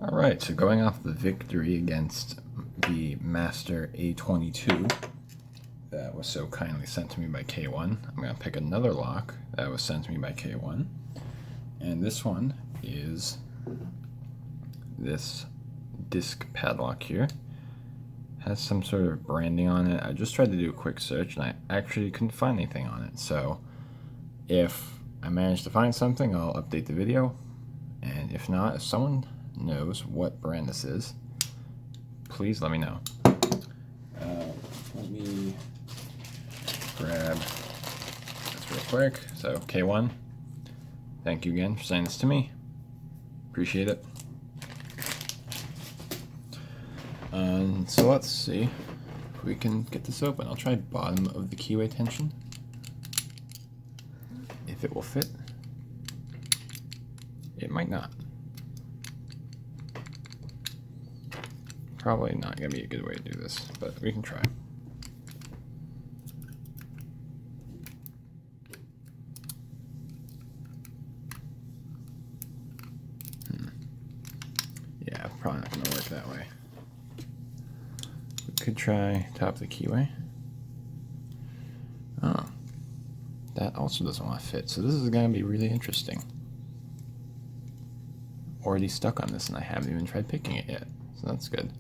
Alright, so going off the victory against the Master A22 that was so kindly sent to me by K1, I'm going to pick another lock that was sent to me by K1. And this one is this disc padlock here. Has some sort of branding on it. I just tried to do a quick search and I actually couldn't find anything on it. So if I manage to find something, I'll update the video. And if not, if someone knows what brand this is, please let me know. Let me grab this real quick. So K1, thank you again for sending this to me. Appreciate it. So let's see if we can get this open. I'll try bottom of the keyway tension, if it will fit. It might not. Probably not going to be a good way to do this, but we can try. Yeah, probably not going to work that way. We could try top of the keyway. Oh, that also doesn't want to fit, so this is going to be really interesting. Already stuck on this and I haven't even tried picking it yet, so that's good.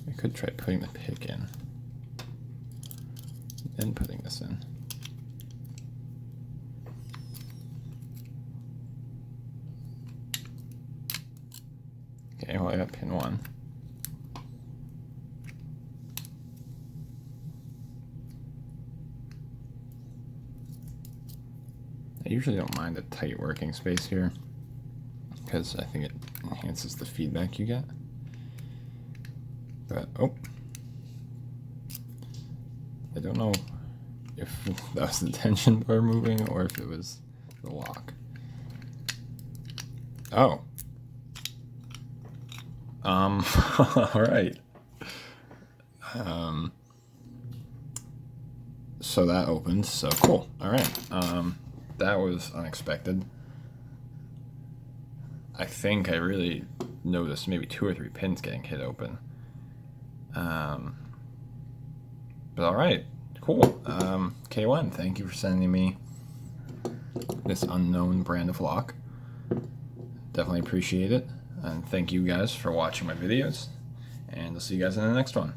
I could try putting the pick in, then putting this in. Okay, well I got pin 1. I usually don't mind a tight working space here because I think it enhances the feedback you get. But, oh, I don't know if that was the tension bar moving or if it was the lock. Oh. All right. So that opens, so cool. All right. That was unexpected. I think I really noticed maybe 2 or 3 pins getting hit open. But all right, cool. K1, thank you for sending me this unknown brand of lock. Definitely appreciate it. And thank you guys for watching my videos. And I'll see you guys in the next one.